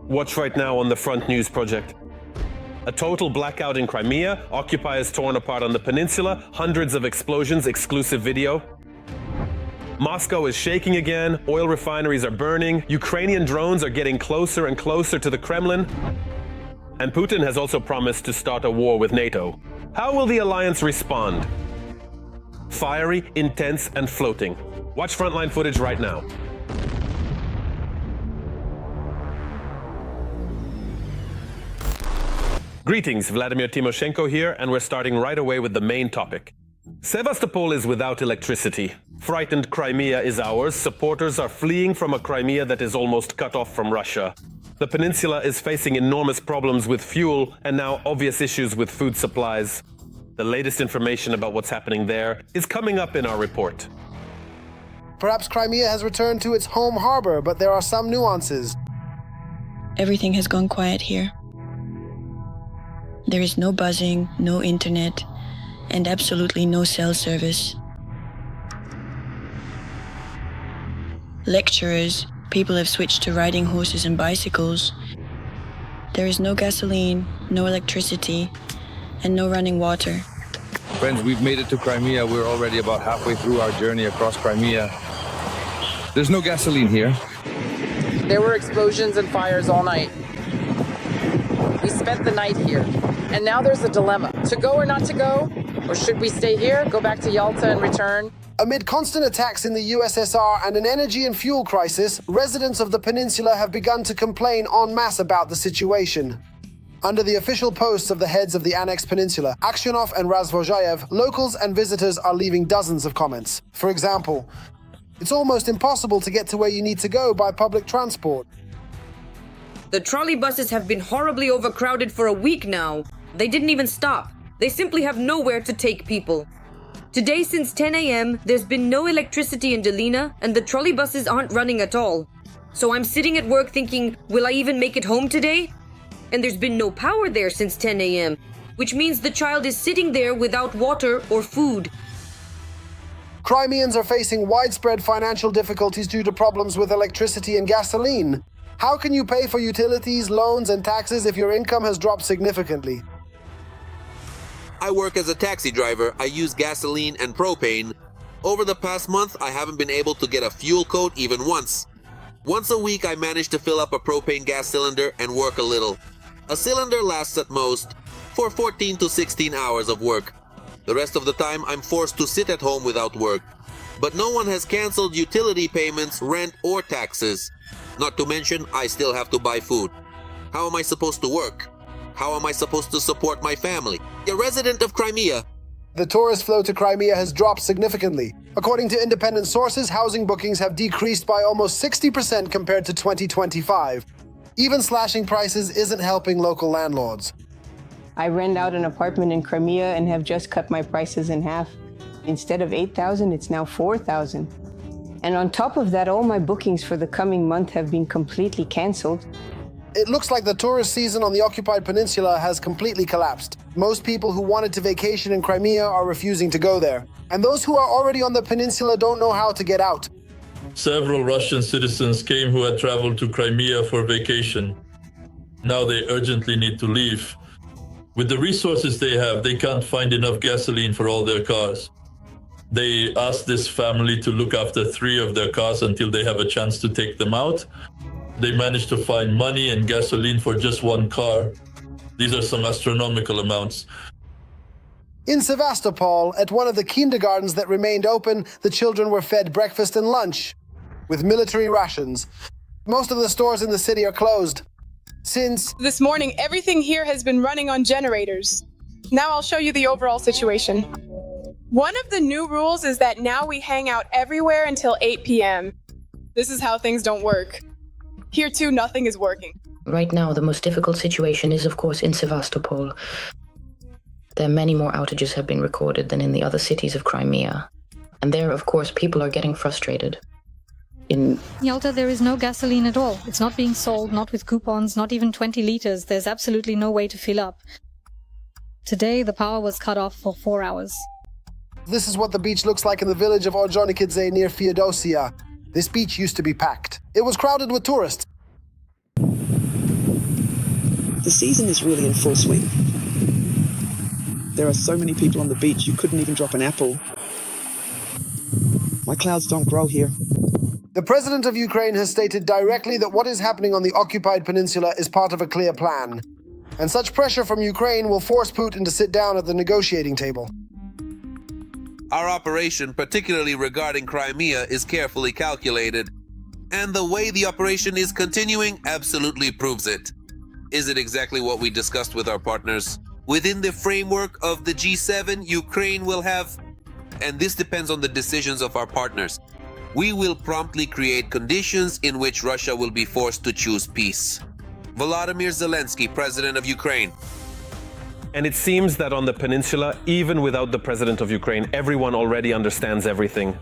Watch right now on the Front News Project. A total blackout in Crimea, occupiers torn apart on the peninsula, hundreds of explosions, exclusive video. Moscow is shaking again, oil refineries are burning, Ukrainian drones are getting closer and closer to the Kremlin, and Putin has also promised to start a war with NATO. How will the alliance respond? Fiery, intense, and floating. Watch Frontline footage right now. Greetings, Vladimir Timoshenko here, and we're starting right away with the main topic. Sevastopol is without electricity. Frightened Crimea is ours. Supporters are fleeing from a Crimea that is almost cut off from Russia. The peninsula is facing enormous problems with fuel and now obvious issues with food supplies. The latest information about what's happening there is coming up in our report. Perhaps Crimea has returned to its home harbor, but there are some nuances. Everything has gone quiet here. There is no buzzing, no internet, and absolutely no cell service. Lecturers, people have switched to riding horses and bicycles. There is no gasoline, no electricity, and no running water. Friends, we've made it to Crimea. We're already about halfway through our journey across Crimea. There's no gasoline here. There were explosions and fires all night. We spent the night here. And now there's a dilemma. To go or not to go? Or should we stay here, go back to Yalta and return? Amid constant attacks in the USSR and an energy and fuel crisis, residents of the peninsula have begun to complain en masse about the situation. Under the official posts of the heads of the annexed peninsula, Aksyonov and Razvozhayev, locals and visitors are leaving dozens of comments. For example, it's almost impossible to get to where you need to go by public transport. The trolley buses have been horribly overcrowded for a week now. They didn't even stop. They simply have nowhere to take people. Today, since 10 a.m., there's been no electricity in Dolina, and the trolley buses aren't running at all. So I'm sitting at work thinking, will I even make it home today? And there's been no power there since 10 a.m., which means the child is sitting there without water or food. Crimeans are facing widespread financial difficulties due to problems with electricity and gasoline. How can you pay for utilities, loans, and taxes if your income has dropped significantly? I work as a taxi driver. I use gasoline and propane. Over the past month, I haven't been able to get a fuel coat even once. Once a week, I manage to fill up a propane gas cylinder and work a little. A cylinder lasts at most for 14 to 16 hours of work. The rest of the time, I'm forced to sit at home without work. But no one has canceled utility payments, rent, or taxes. Not to mention, I still have to buy food. How am I supposed to work? How am I supposed to support my family? A resident of Crimea. The tourist flow to Crimea has dropped significantly. According to independent sources, housing bookings have decreased by almost 60% compared to 2025. Even slashing prices isn't helping local landlords. I rent out an apartment in Crimea and have just cut my prices in half. Instead of 8,000, it's now 4,000. And on top of that, all my bookings for the coming month have been completely cancelled. It looks like the tourist season on the occupied peninsula has completely collapsed. Most people who wanted to vacation in Crimea are refusing to go there. And those who are already on the peninsula don't know how to get out. Several Russian citizens came who had traveled to Crimea for vacation. Now they urgently need to leave. With the resources they have, they can't find enough gasoline for all their cars. They asked this family to look after 3 of their cars until they have a chance to take them out. They managed to find money and gasoline for just 1 car. These are some astronomical amounts. In Sevastopol, at one of the kindergartens that remained open, the children were fed breakfast and lunch with military rations. Most of the stores in the city are closed. Since this morning, everything here has been running on generators. Now I'll show you the overall situation. One of the new rules is that now we hang out everywhere until 8 p.m. This is how things don't work. Here too, nothing is working. Right now, the most difficult situation is, of course, in Sevastopol. There are many more outages have been recorded than in the other cities of Crimea. And there, of course, people are getting frustrated. In Yalta, there is no gasoline at all. It's not being sold, not with coupons, not even 20 liters. There's absolutely no way to fill up. Today, the power was cut off for 4 hours. This is what the beach looks like in the village of Orjonikidze near Feodosia. This beach used to be packed. It was crowded with tourists. The season is really in full swing. There are so many people on the beach you couldn't even drop an apple. My clouds don't grow here. The president of Ukraine has stated directly that what is happening on the occupied peninsula is part of a clear plan. And such pressure from Ukraine will force Putin to sit down at the negotiating table. Our operation, particularly regarding Crimea, is carefully calculated. And the way the operation is continuing absolutely proves it. Is it exactly what we discussed with our partners? Within the framework of the G7, Ukraine will have, and this depends on the decisions of our partners, we will promptly create conditions in which Russia will be forced to choose peace. Volodymyr Zelensky, President of Ukraine. And it seems that on the peninsula, even without the president of Ukraine, everyone already understands everything.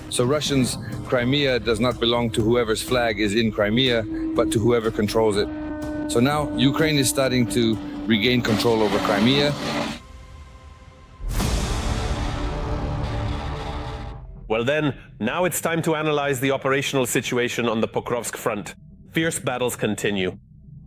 So Russians, Crimea does not belong to whoever's flag is in Crimea, but to whoever controls it. So now Ukraine is starting to regain control over Crimea. Well then, now it's time to analyze the operational situation on the Pokrovsk front. Fierce battles continue.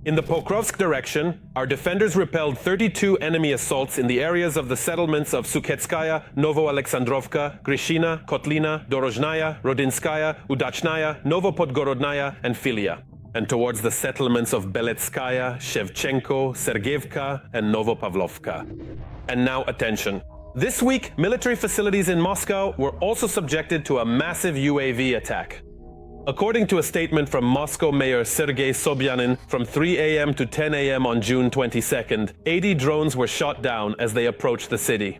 In the Pokrovsk direction, our defenders repelled 32 enemy assaults in the areas of the settlements of Sukhetskaya, Novoalexandrovka, Grishina, Kotlina, Dorozhnaya, Rodinskaya, Udachnaya, Novopodgorodnaya, and Filia, and towards the settlements of Beletskaya, Shevchenko, Sergeyevka, and Novopavlovka. And now attention. This week, military facilities in Moscow were also subjected to a massive UAV attack. According to a statement from Moscow Mayor Sergei Sobyanin, from 3 a.m. to 10 a.m. on June 22nd, 80 drones were shot down as they approached the city.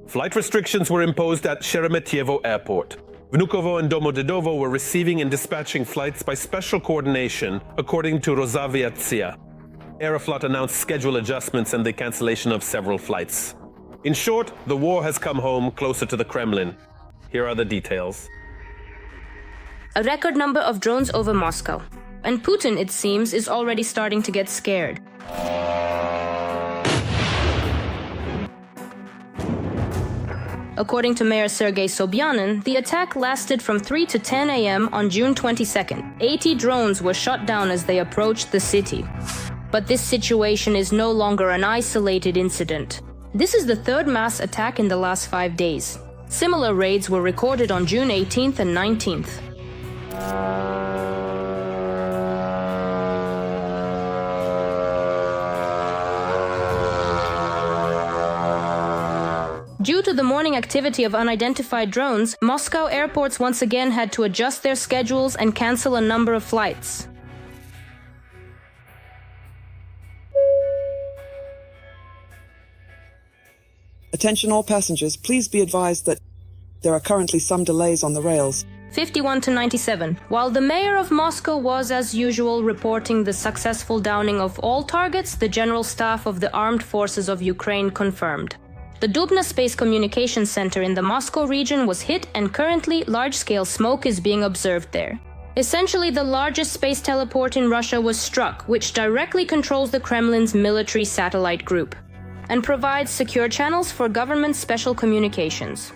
Flight restrictions were imposed at Sheremetyevo Airport. Vnukovo and Domodedovo were receiving and dispatching flights by special coordination, according to Rosaviatsia. Aeroflot announced schedule adjustments and the cancellation of several flights. In short, the war has come home closer to the Kremlin. Here are the details. A record number of drones over Moscow. And Putin, it seems, is already starting to get scared. According to Mayor Sergei Sobyanin, the attack lasted from 3 to 10 a.m. on June 22nd. 80 drones were shot down as they approached the city. But this situation is no longer an isolated incident. This is the third mass attack in the last 5 days. Similar raids were recorded on June 18th and 19th. Due to the morning activity of unidentified drones, Moscow airports once again had to adjust their schedules and cancel a number of flights. Attention all passengers, please be advised that there are currently some delays on the rails. 51 to 97. While the mayor of Moscow was, as usual, reporting the successful downing of all targets, the General Staff of the Armed Forces of Ukraine confirmed. The Dubna Space Communications Center in the Moscow region was hit, and currently large-scale smoke is being observed there. Essentially, the largest space teleport in Russia was struck, which directly controls the Kremlin's military satellite group, and provides secure channels for government special communications.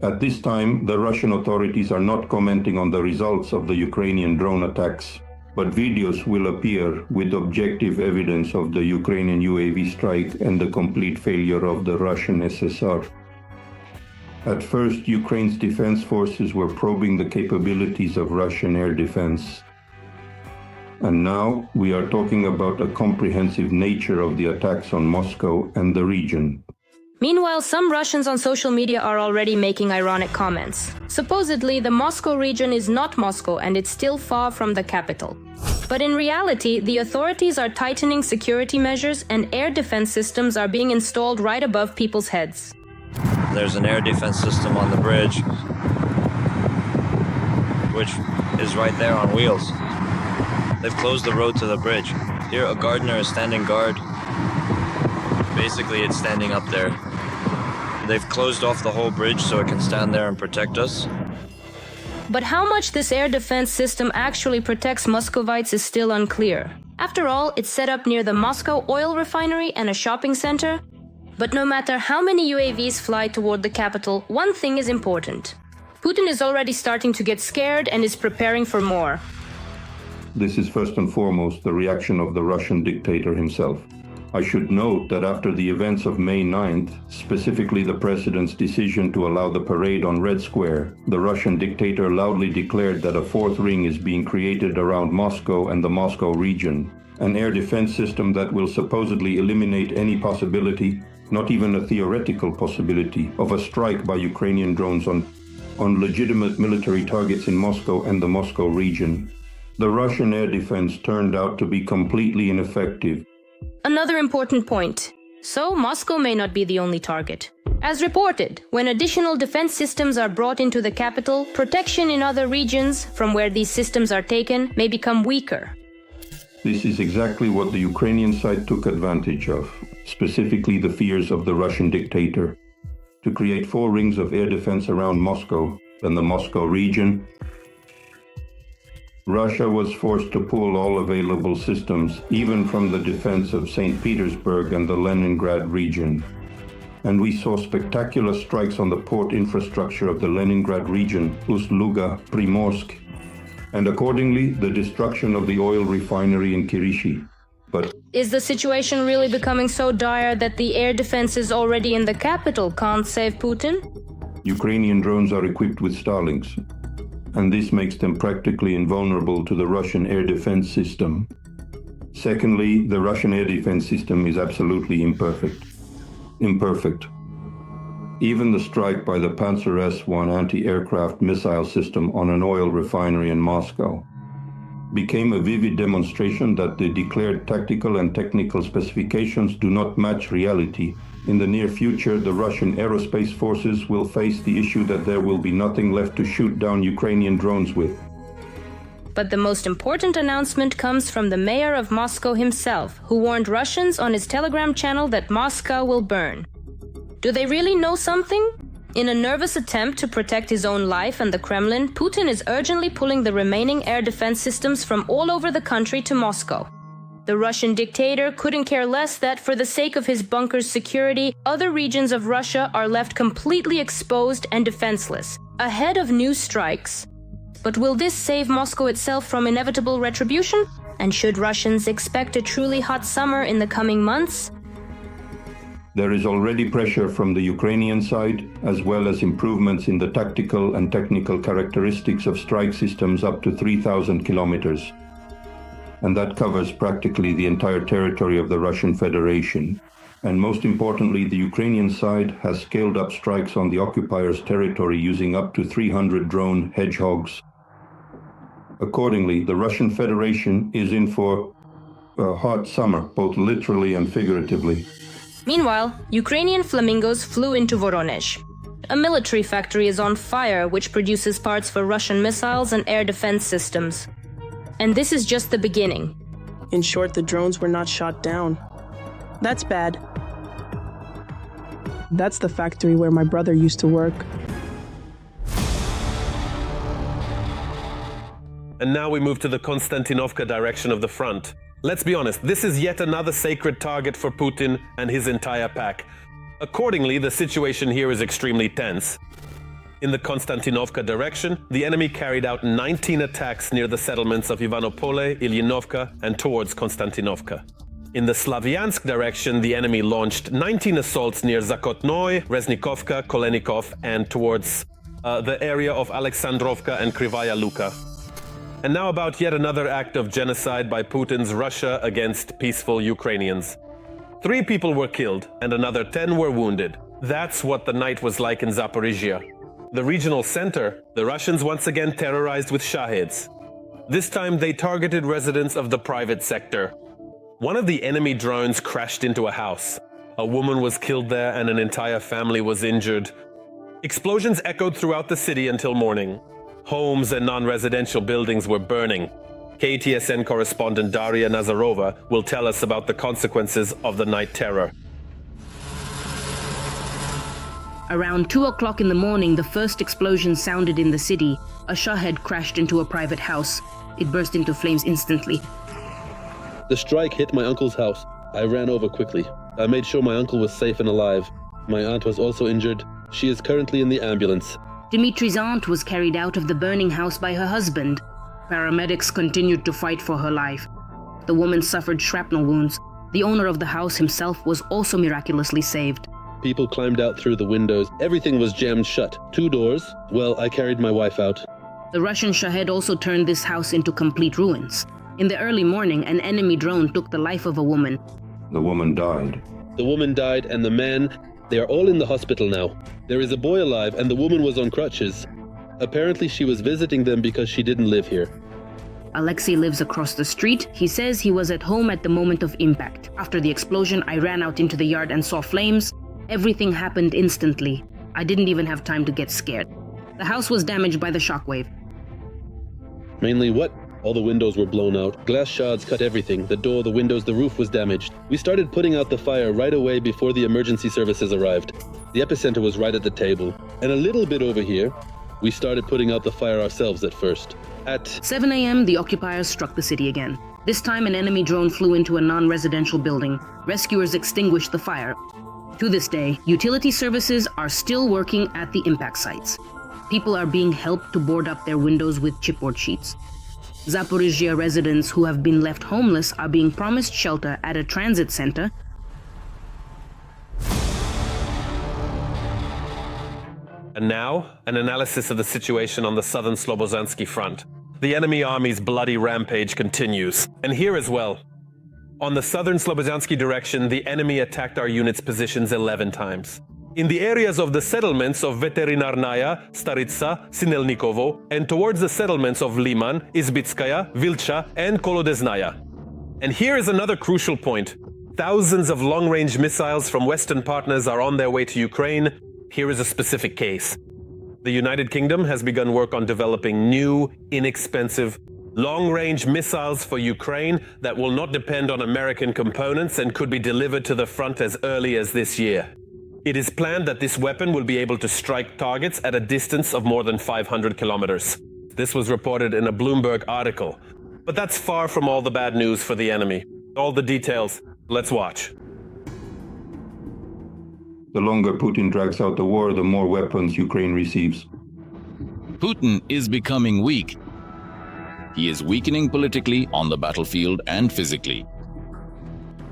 At this time, the Russian authorities are not commenting on the results of the Ukrainian drone attacks, but videos will appear with objective evidence of the Ukrainian UAV strike and the complete failure of the Russian SSR. At first, Ukraine's defense forces were probing the capabilities of Russian air defense. And now we are talking about a comprehensive nature of the attacks on Moscow and the region. Meanwhile, some Russians on social media are already making ironic comments. Supposedly, the Moscow region is not Moscow and it's still far from the capital. But in reality, the authorities are tightening security measures and air defense systems are being installed right above people's heads. There's an air defense system on the bridge, which is right there on wheels. They've closed the road to the bridge. Here, a gardener is standing guard. Basically, it's standing up there. They've closed off the whole bridge so it can stand there and protect us. But how much this air defense system actually protects Muscovites is still unclear. After all, it's set up near the Moscow oil refinery and a shopping center. But no matter how many UAVs fly toward the capital, one thing is important. Putin is already starting to get scared and is preparing for more. this is first and foremost the reaction of the Russian dictator himself. I should note that after the events of May 9th, specifically the president's decision to allow the parade on Red Square, the Russian dictator loudly declared that a fourth ring is being created around Moscow and the Moscow region, an air defense system that will supposedly eliminate any possibility, not even a theoretical possibility, of a strike by Ukrainian drones on legitimate military targets in Moscow and the Moscow region. The Russian air defense turned out to be completely ineffective. Another important point. So, Moscow may not be the only target. As reported, when additional defense systems are brought into the capital, protection in other regions from where these systems are taken may become weaker. This is exactly what the Ukrainian side took advantage of, specifically the fears of the Russian dictator, to create 4 rings of air defense around Moscow and the Moscow region. Russia was forced to pull all available systems, even from the defense of St. Petersburg and the Leningrad region. And we saw spectacular strikes on the port infrastructure of the Leningrad region, Ust-Luga, Primorsk, and accordingly, the destruction of the oil refinery in Kirishi. But is the situation really becoming so dire that the air defenses already in the capital can't save Putin? Ukrainian drones are equipped with Starlinks, and this makes them practically invulnerable to the Russian air defense system. Secondly, the Russian air defense system is absolutely imperfect. Even the strike by the Panzer S-1 anti-aircraft missile system on an oil refinery in Moscow became a vivid demonstration that the declared tactical and technical specifications do not match reality. In the near future, the Russian aerospace forces will face the issue that there will be nothing left to shoot down Ukrainian drones with. But the most important announcement comes from the mayor of Moscow himself, who warned Russians on his Telegram channel that Moscow will burn. Do they really know something? In a nervous attempt to protect his own life and the Kremlin, Putin is urgently pulling the remaining air defense systems from all over the country to Moscow. The Russian dictator couldn't care less that, for the sake of his bunker's security, other regions of Russia are left completely exposed and defenseless, ahead of new strikes. But will this save Moscow itself from inevitable retribution? And should Russians expect a truly hot summer in the coming months? There is already pressure from the Ukrainian side, as well as improvements in the tactical and technical characteristics of strike systems up to 3,000 kilometers. And that covers practically the entire territory of the Russian Federation. And most importantly, the Ukrainian side has scaled up strikes on the occupier's territory using up to 300 drone hedgehogs. Accordingly, the Russian Federation is in for a hot summer, both literally and figuratively. Meanwhile, Ukrainian flamingos flew into Voronezh. A military factory is on fire which produces parts for Russian missiles and air defense systems. And this is just the beginning. In short, the drones were not shot down. That's bad. That's the factory where my brother used to work. And now we move to the Constantinoka direction of the front. Let's be honest, this is yet another sacred target for Putin and his entire pack. Accordingly, the situation here is extremely tense. In the Constantinoka direction, the enemy carried out 19 attacks near the settlements of Ivanopole, Ilyinovka, and towards Constantinoka. In the Slavajansk direction, the enemy launched 19 assaults near Zakotnoy, Reznikovka, Kolenikov, and towards the area of Alexandrovka and Krivaya Luka. And now about yet another act of genocide by Putin's Russia against peaceful Ukrainians. 3 people were killed and another 10 were wounded. That's what the night was like in Zaporizhzhia. The regional center, the Russians once again terrorized with Shahids. This time they targeted residents of the private sector. One of the enemy drones crashed into a house. A woman was killed there and an entire family was injured. Explosions echoed throughout the city until morning. Homes and non-residential buildings were burning. KTSN correspondent Daria Nazarova will tell us about the consequences of the night terror. Around 2 o'clock in the morning, the first explosion sounded in the city. A Shahed crashed into a private house. It burst into flames instantly. The strike hit my uncle's house. I ran over quickly. I made sure my uncle was safe and alive. My aunt was also injured. She is currently in the ambulance. Dimitri's aunt was carried out of the burning house by her husband. Paramedics continued to fight for her life. The woman suffered shrapnel wounds. The owner of the house himself was also miraculously saved. People climbed out through the windows. Everything was jammed shut. 2 doors. Well, I carried my wife out. The Russian Shahed also turned this house into complete ruins. In the early morning, an enemy drone took the life of a woman. The woman died. The woman died and the man, they are all in the hospital now. There is a boy alive and the woman was on crutches. Apparently she was visiting them because she didn't live here. Alexei lives across the street. He says he was at home at the moment of impact. After the explosion, I ran out into the yard and saw flames. Everything happened instantly. I didn't even have time to get scared. The house was damaged by the shockwave. Mainly what? All the windows were blown out. Glass shards cut everything. The door, the windows, the roof was damaged. We started putting out the fire right away before the emergency services arrived. The epicenter was right at the table. And a little bit over here, we started putting out the fire ourselves at first. At 7 a.m., the occupiers struck the city again. This time, an enemy drone flew into a non-residential building. Rescuers extinguished the fire. To this day, utility services are still working at the impact sites. People are being helped to board up their windows with chipboard sheets. Zaporizhzhia residents who have been left homeless are being promised shelter at a transit center. And now, an analysis of the situation on the southern Slavajanski front. The enemy army's bloody rampage continues. And here as well. On the southern Slavajanski direction, the enemy attacked our unit's positions 11 times. In the areas of the settlements of Veterinarnaya, Staritsa, Sinelnikovo, and towards the settlements of Liman, Izbitskaya, Vilcha, and Kolodesnaya. And here is another crucial point. Thousands of long-range missiles from Western partners are on their way to Ukraine. Here is a specific case. The United Kingdom has begun work on developing new, inexpensive, long-range missiles for Ukraine that will not depend on American components and could be delivered to the front as early as this year. It is planned that this weapon will be able to strike targets at a distance of more than 500 kilometers. This was reported in a Bloomberg article. But that's far from all the bad news for the enemy. All the details, let's watch. The longer Putin drags out the war, the more weapons Ukraine receives. Putin is becoming weak. He is weakening politically on the battlefield and physically.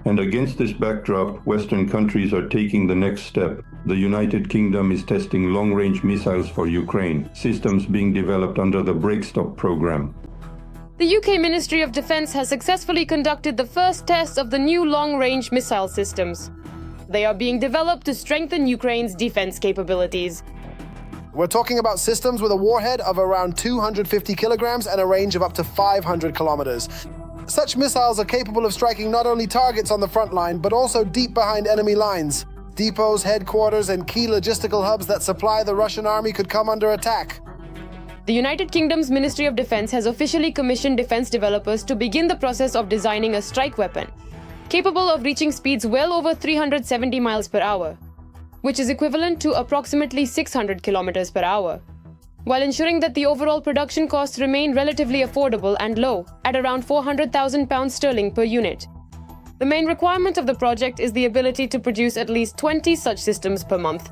And against this backdrop, Western countries are taking the next step. The United Kingdom is testing long-range missiles for Ukraine, systems being developed under the Breakstop program. The UK Ministry of Defence has successfully conducted the first tests of the new long-range missile systems. They are being developed to strengthen Ukraine's defense capabilities. We're talking about systems with a warhead of around 250 kilograms and a range of up to 500 kilometers. Such missiles are capable of striking not only targets on the front line, but also deep behind enemy lines. Depots, headquarters, and key logistical hubs that supply the Russian army could come under attack. The United Kingdom's Ministry of Defence has officially commissioned defence developers to begin the process of designing a strike weapon, capable of reaching speeds well over 370 miles per hour, which is equivalent to approximately 600 kilometers per hour, while ensuring that the overall production costs remain relatively affordable and low, at around £400,000 per unit. The main requirement of the project is the ability to produce at least 20 such systems per month.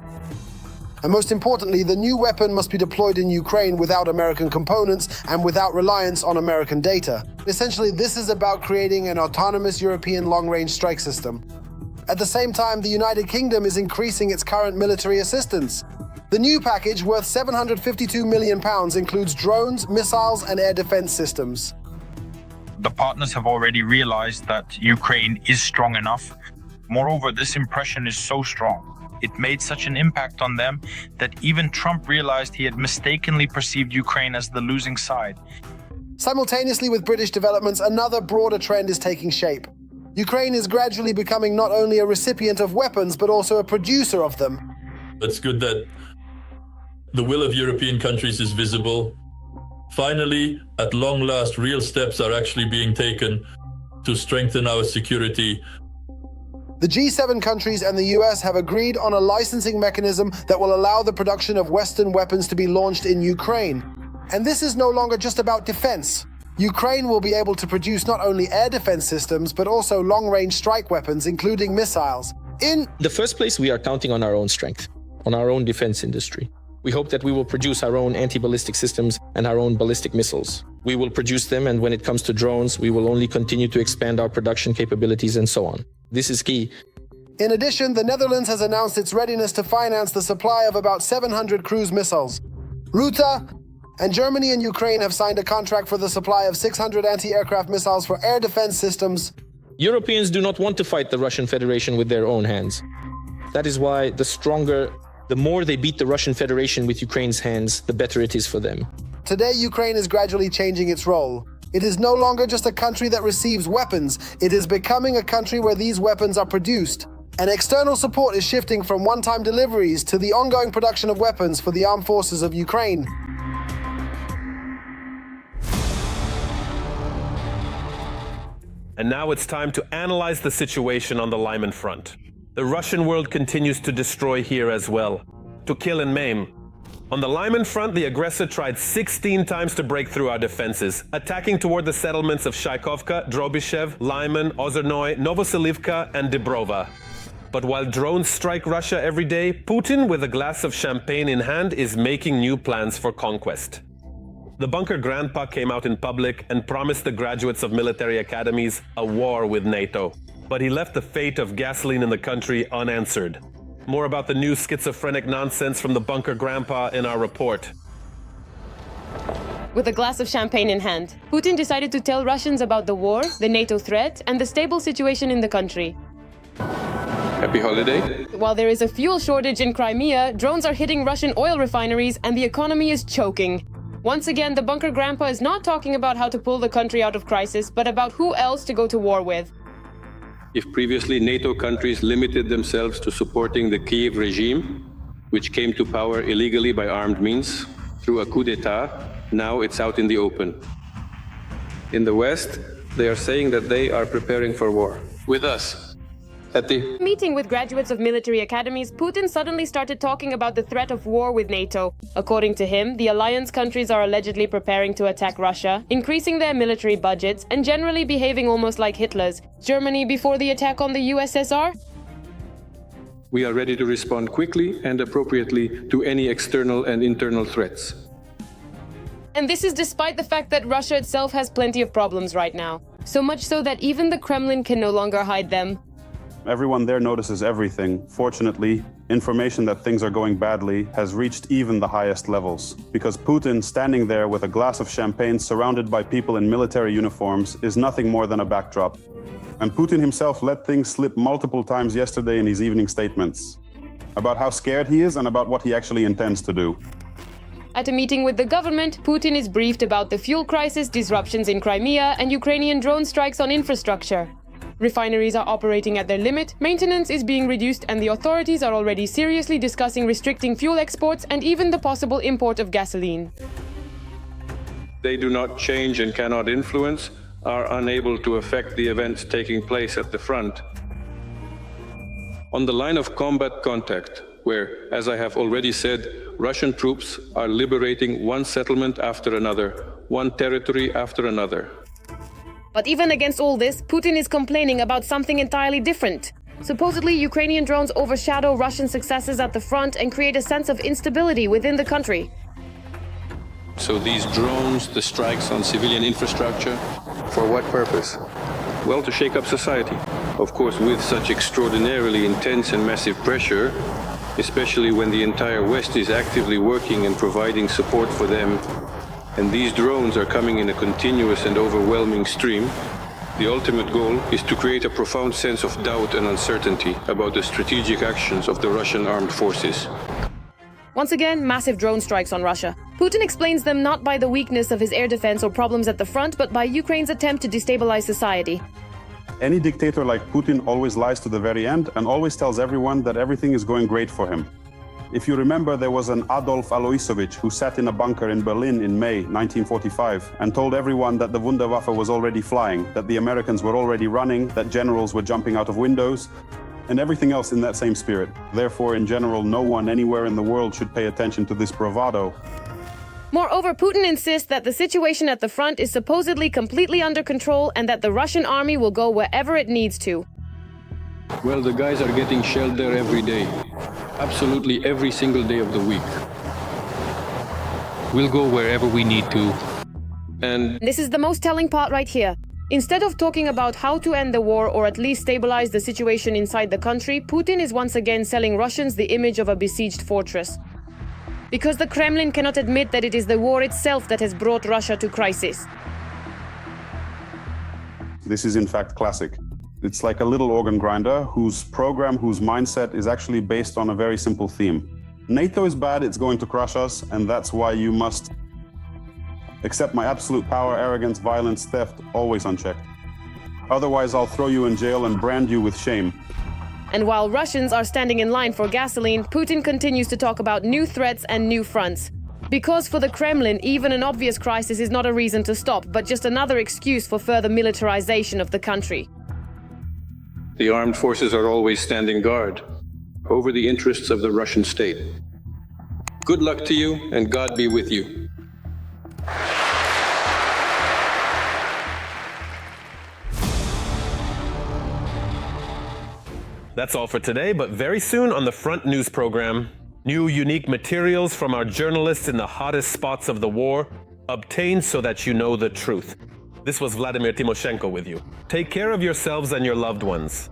And most importantly, the new weapon must be deployed in Ukraine without American components and without reliance on American data. Essentially, this is about creating an autonomous European long-range strike system. At the same time, the United Kingdom is increasing its current military assistance. The new package, worth £752 million, includes drones, missiles, and air defense systems. The partners have already realized that Ukraine is strong enough. Moreover, this impression is so strong. It made such an impact on them that even Trump realized he had mistakenly perceived Ukraine as the losing side. Simultaneously with British developments, another broader trend is taking shape. Ukraine is gradually becoming not only a recipient of weapons, but also a producer of them. It's good that the will of European countries is visible. Finally, at long last, real steps are actually being taken to strengthen our security. The G7 countries and the US have agreed on a licensing mechanism that will allow the production of Western weapons to be launched in Ukraine. And this is no longer just about defense. Ukraine will be able to produce not only air defense systems, but also long-range strike weapons, including missiles. In the first place, we are counting on our own strength, on our own defense industry. We hope that we will produce our own anti-ballistic systems and our own ballistic missiles. We will produce them, and when it comes to drones, we will only continue to expand our production capabilities and so on. This is key. In addition, the Netherlands has announced its readiness to finance the supply of about 700 cruise missiles. Ruta and Germany and Ukraine have signed a contract for the supply of 600 anti-aircraft missiles for air defense systems. Europeans do not want to fight the Russian Federation with their own hands. That is why the more they beat the Russian Federation with Ukraine's hands, the better it is for them. Today, Ukraine is gradually changing its role. It is no longer just a country that receives weapons. It is becoming a country where these weapons are produced. And external support is shifting from one-time deliveries to the ongoing production of weapons for the armed forces of Ukraine. And now it's time to analyze the situation on the Lyman front. The Russian world continues to destroy here as well, to kill and maim. On the Lyman front, the aggressor tried 16 times to break through our defenses, attacking toward the settlements of Shaikovka, Drobyshev, Lyman, Ozernoy, Novoselivka, and Dibrova. But while drones strike Russia every day, Putin, with a glass of champagne in hand, is making new plans for conquest. The bunker grandpa came out in public and promised the graduates of military academies a war with NATO. But he left the fate of gasoline in the country unanswered. More about the new schizophrenic nonsense from the bunker grandpa in our report. With a glass of champagne in hand, Putin decided to tell Russians about the war, the NATO threat, and the stable situation in the country. Happy holiday. While there is a fuel shortage in Crimea, drones are hitting Russian oil refineries and the economy is choking. Once again, the bunker grandpa is not talking about how to pull the country out of crisis, but about who else to go to war with. If previously NATO countries limited themselves to supporting the Kiev regime, which came to power illegally by armed means through a coup d'etat, now it's out in the open. In the West, they are saying that they are preparing for war with us. At the meeting with graduates of military academies, Putin suddenly started talking about the threat of war with NATO. According to him, the alliance countries are allegedly preparing to attack Russia, increasing their military budgets, and generally behaving almost like Hitler's Germany before the attack on the USSR. We are ready to respond quickly and appropriately to any external and internal threats. And this is despite the fact that Russia itself has plenty of problems right now. So much so that even the Kremlin can no longer hide them. Everyone there notices everything. Fortunately, information that things are going badly has reached even the highest levels. Because Putin, standing there with a glass of champagne surrounded by people in military uniforms, is nothing more than a backdrop. And Putin himself let things slip multiple times yesterday in his evening statements about how scared he is and about what he actually intends to do. At a meeting with the government, Putin is briefed about the fuel crisis, disruptions in Crimea, and Ukrainian drone strikes on infrastructure. Refineries are operating at their limit, maintenance is being reduced, and the authorities are already seriously discussing restricting fuel exports and even the possible import of gasoline. They do not change and cannot influence, are unable to affect the events taking place at the front. On the line of combat contact, where, as I have already said, Russian troops are liberating one settlement after another, one territory after another. But even against all this, Putin is complaining about something entirely different. Supposedly, Ukrainian drones overshadow Russian successes at the front and create a sense of instability within the country. So these drones, the strikes on civilian infrastructure, for what purpose? Well, to shake up society. Of course, with such extraordinarily intense and massive pressure, especially when the entire West is actively working and providing support for them, and these drones are coming in a continuous and overwhelming stream, the ultimate goal is to create a profound sense of doubt and uncertainty about the strategic actions of the Russian armed forces. Once again, massive drone strikes on Russia. Putin explains them not by the weakness of his air defense or problems at the front, but by Ukraine's attempt to destabilize society. Any dictator like Putin always lies to the very end and always tells everyone that everything is going great for him. If you remember, there was an Adolf Aloisovich who sat in a bunker in Berlin in May 1945 and told everyone that the Wunderwaffe was already flying, that the Americans were already running, that generals were jumping out of windows, and everything else in that same spirit. Therefore, in general, no one anywhere in the world should pay attention to this bravado. Moreover, Putin insists that the situation at the front is supposedly completely under control and that the Russian army will go wherever it needs to. Well, the guys are getting shelled there every day. Absolutely every single day of the week. We'll go wherever we need to. And This is the most telling part right here. Instead of talking about how to end the war or at least stabilize the situation inside the country, Putin is once again selling Russians the image of a besieged fortress. Because the Kremlin cannot admit that it is the war itself that has brought Russia to crisis. This is in fact classic. It's like a little organ grinder whose program, whose mindset is actually based on a very simple theme. NATO is bad, it's going to crush us, and that's why you must accept my absolute power, arrogance, violence, theft, always unchecked. Otherwise, I'll throw you in jail and brand you with shame. And while Russians are standing in line for gasoline, Putin continues to talk about new threats and new fronts. Because for the Kremlin, even an obvious crisis is not a reason to stop, but just another excuse for further militarization of the country. The armed forces are always standing guard over the interests of the Russian state. Good luck to you, and God be with you. That's all for today, but very soon on the Front News program, new unique materials from our journalists in the hottest spots of the war, obtained so that you know the truth. This was Vladimir Timoshenko with you. Take care of yourselves and your loved ones.